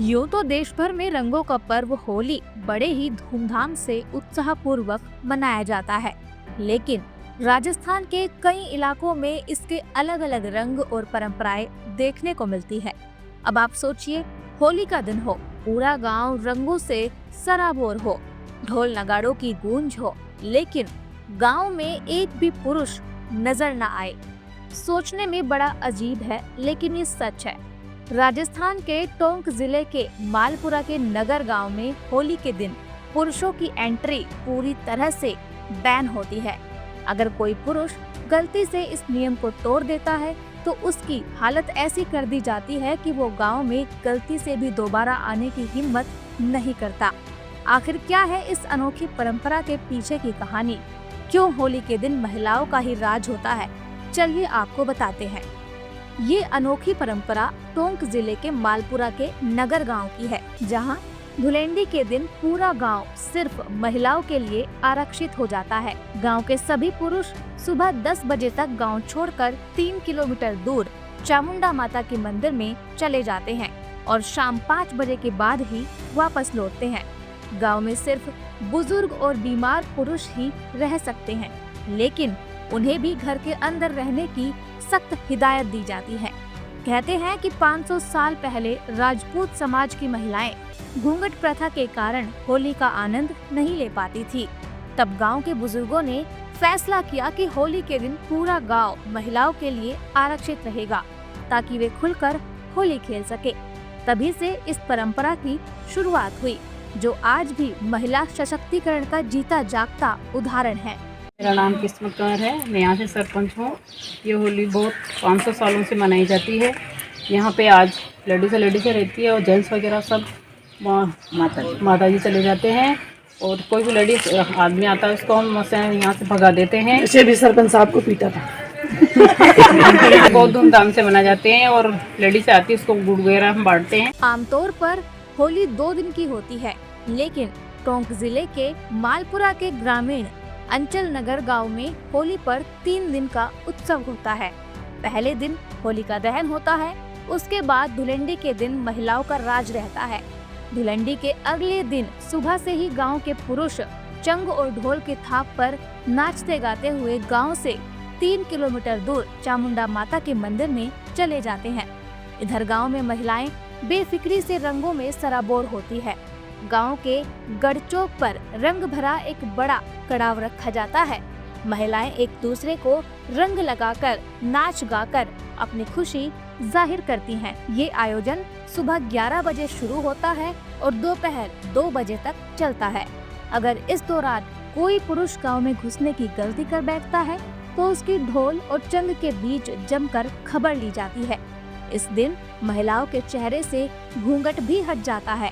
यूं तो देश भर में रंगों का पर्व होली बड़े ही धूमधाम से उत्साहपूर्वक मनाया जाता है, लेकिन राजस्थान के कई इलाकों में इसके अलग अलग रंग और परंपराएं देखने को मिलती है। अब आप सोचिए, होली का दिन हो, पूरा गांव रंगों से सराबोर हो, ढोल नगाड़ों की गूंज हो, लेकिन गांव में एक भी पुरुष नजर न आए। सोचने में बड़ा अजीब है, लेकिन ये सच है। राजस्थान के टोंक जिले के मालपुरा के नगर गांव में होली के दिन पुरुषों की एंट्री पूरी तरह से बैन होती है। अगर कोई पुरुष गलती से इस नियम को तोड़ देता है तो उसकी हालत ऐसी कर दी जाती है कि वो गांव में गलती से भी दोबारा आने की हिम्मत नहीं करता। आखिर क्या है इस अनोखी परंपरा के पीछे की कहानी? क्यों होली के दिन महिलाओं का ही राज होता है? चलिए आपको बताते हैं। ये अनोखी परंपरा टोंक जिले के मालपुरा के नगर गांव की है, जहां धुलेंडी के दिन पूरा गांव सिर्फ महिलाओं के लिए आरक्षित हो जाता है। गांव के सभी पुरुष सुबह 10 बजे तक गांव छोड़कर 3 किलोमीटर दूर चामुंडा माता के मंदिर में चले जाते हैं और शाम 5 बजे के बाद ही वापस लौटते हैं। गांव में सिर्फ बुजुर्ग और बीमार पुरुष ही रह सकते हैं, लेकिन उन्हें भी घर के अंदर रहने की सख्त हिदायत दी जाती है। कहते हैं कि 500 साल पहले राजपूत समाज की महिलाएं घूंघट प्रथा के कारण होली का आनंद नहीं ले पाती थी। तब गांव के बुजुर्गों ने फैसला किया कि होली के दिन पूरा गांव महिलाओं के लिए आरक्षित रहेगा, ताकि वे खुलकर होली खेल सके। तभी से इस परंपरा की शुरुआत हुई, जो आज भी महिला सशक्तिकरण का जीता जागता उदाहरण है। मेरा नाम किस्मत कंवर है, मैं यहाँ से सरपंच हूँ। ये होली बहुत 500 सालों से मनाई जाती है। यहाँ पे आज लेडीज़ें रहती है और जेंट्स वगैरह सब माता जी चले जाते हैं। और कोई भी लेडीज आदमी आता है उसको हम यहाँ से भगा देते हैं। ऐसे भी सरपंच साहब को पीटा था। बहुत धूमधाम से मनाए जाते हैं और लेडीज आती है उसको गुड़ वगैरह हम बांटते हैं। आमतौर पर होली 2 दिन की होती है, लेकिन टोंक जिले के मालपुरा के ग्रामीण अंचल नगर गांव में होली पर 3 दिन का उत्सव होता है। पहले दिन होली का दहन होता है, उसके बाद धुलेंडी के दिन महिलाओं का राज रहता है। धुलेंडी के अगले दिन सुबह से ही गांव के पुरुष चंग और ढोल के थाप पर नाचते गाते हुए गांव से 3 किलोमीटर दूर चामुंडा माता के मंदिर में चले जाते हैं। इधर गांव में महिलाएं बेफिक्री से रंगों में सराबोर होती है। गांव के गढ़चौक पर रंग भरा एक बड़ा कड़ाव रखा जाता है। महिलाएं एक दूसरे को रंग लगाकर नाच गाकर अपनी खुशी जाहिर करती हैं। ये आयोजन सुबह 11 बजे शुरू होता है और दोपहर 2 बजे तक चलता है। अगर इस दौरान कोई पुरुष गांव में घुसने की गलती कर बैठता है तो उसकी ढोल और चंग के बीच जमकर खबर ली जाती है। इस दिन महिलाओं के चेहरे से घूंघट भी हट जाता है।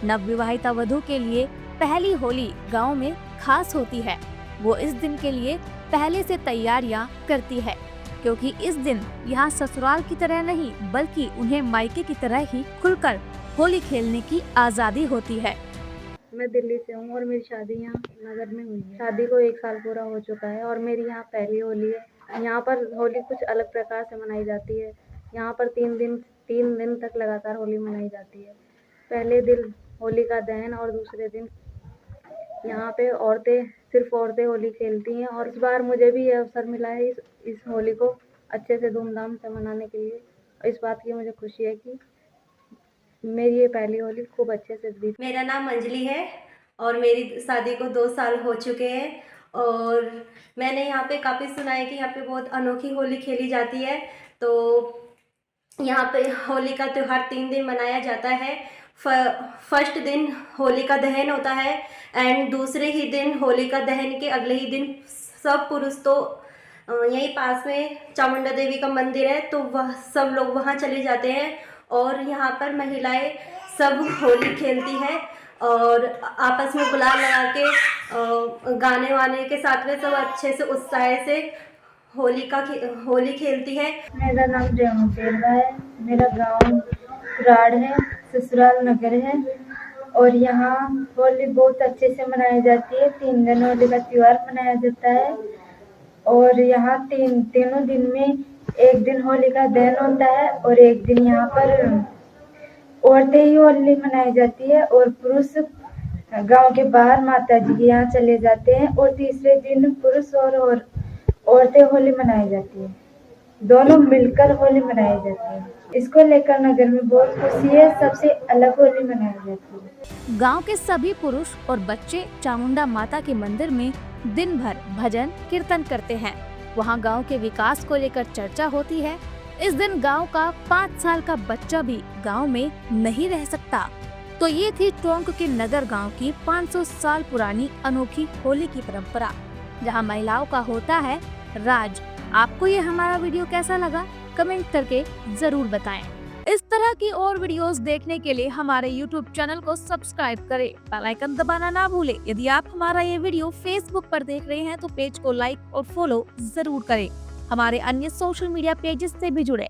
नवविवाहिता वधू के लिए पहली होली गांव में खास होती है। वो इस दिन के लिए पहले से तैयारियां करती है, क्योंकि इस दिन यहाँ ससुराल की तरह नहीं बल्कि उन्हें मायके की तरह ही खुलकर होली खेलने की आज़ादी होती है। मैं दिल्ली से हूँ और मेरी शादी यहाँ नगर में हुई है। शादी को 1 साल पूरा हो चुका है और मेरी यहाँ पहली होली है। यहाँ पर होली कुछ अलग प्रकार से मनाई जाती है। यहाँ पर 3 दिन तक लगातार होली मनाई जाती है। पहले दिन होली का दहन और दूसरे दिन यहाँ पे सिर्फ औरतें होली खेलती हैं। और इस बार मुझे भी ये अवसर मिला है इस होली को अच्छे से धूमधाम से मनाने के लिए। इस बात की मुझे खुशी है कि मेरी ये पहली होली खूब अच्छे से बीती। मेरा नाम अंजलि है और मेरी शादी को 2 साल हो चुके हैं। और मैंने यहाँ पे काफ़ी सुना है कि यहाँ पे बहुत अनोखी होली खेली जाती है। तो यहाँ पे होली का त्यौहार 3 दिन मनाया जाता है। फर्स्ट दिन होली का दहन होता है एंड दूसरे ही दिन होली का दहन के अगले ही दिन सब पुरुष तो यहीं पास में चामुंडा देवी का मंदिर है तो वह सब लोग वहाँ चले जाते हैं और यहाँ पर महिलाएं सब होली खेलती हैं और आपस में गुलाल लगा के गाने वाने के साथ में सब अच्छे से उत्साह से होली खेलती है। मेरा नाम जयमू शेरवा है। मेरा गांव राड़ है, ससुराल नगर है और यहाँ होली बहुत अच्छे से मनाई जाती है। 3 दिन होली का त्योहार मनाया जाता है और यहाँ तीनों दिन में एक दिन होली का दहन होता है और एक दिन यहाँ पर औरतें ही होली मनाई जाती है और पुरुष गांव के बाहर माता जी के यहाँ चले जाते हैं और तीसरे दिन पुरुष और औरतें होली मनाई जाती है। दोनों मिलकर होली मनाई जाती है। इसको लेकर नगर में बहुत खुशी है। सबसे अलग होली मनाई जाती है। गांव के सभी पुरुष और बच्चे चामुंडा माता के मंदिर में दिन भर भजन कीर्तन करते हैं। वहां गांव के विकास को लेकर चर्चा होती है। इस दिन गांव का 5 साल का बच्चा भी गांव में नहीं रह सकता। तो ये थी टोंक के नगर गांव की 500 साल पुरानी अनोखी होली की परंपरा, जहां महिलाओं का होता है राज। आपको ये हमारा वीडियो कैसा लगा कमेंट करके जरूर बताएं। इस तरह की और वीडियोस देखने के लिए हमारे YouTube चैनल को सब्सक्राइब करें, बेल आइकन दबाना ना भूलें। यदि आप हमारा ये वीडियो Facebook पर देख रहे हैं तो पेज को लाइक और फॉलो जरूर करें। हमारे अन्य सोशल मीडिया पेजेस से भी जुड़े।